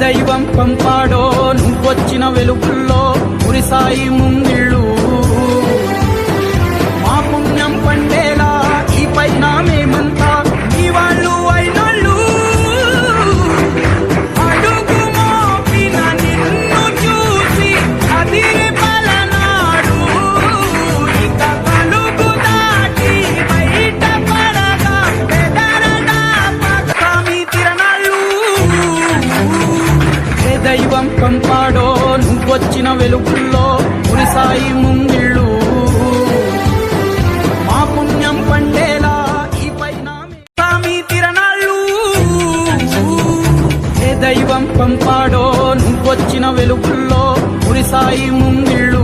దైవం పంపాడో నువ్వొచ్చిన వెలుగుల్లో మురిసాయి ముంగిళ్ళు మా పుణ్యం పండేలా ఈ పైన మేమంతా ఈ వాళ్ళు అయినోళ్ళు అడుగు మోపిన నిన్ను చూసి అదిరే పలనాడు ఇక కలుగు దాటి బయట పడగా పెదరడా పక్కమి తిరణాళ్ళు దైవం పంపాడో నువ్వొచ్చిన వెలుగుల్లో మురిసాయి ముంగిళ్ళు మా పుణ్యం పండేలా ఈ పైన స్వామి తిరణాళ్ళు దైవం పంపాడో నువ్వొచ్చిన వెలుగుల్లో మురిసాయి ముంగిళ్ళు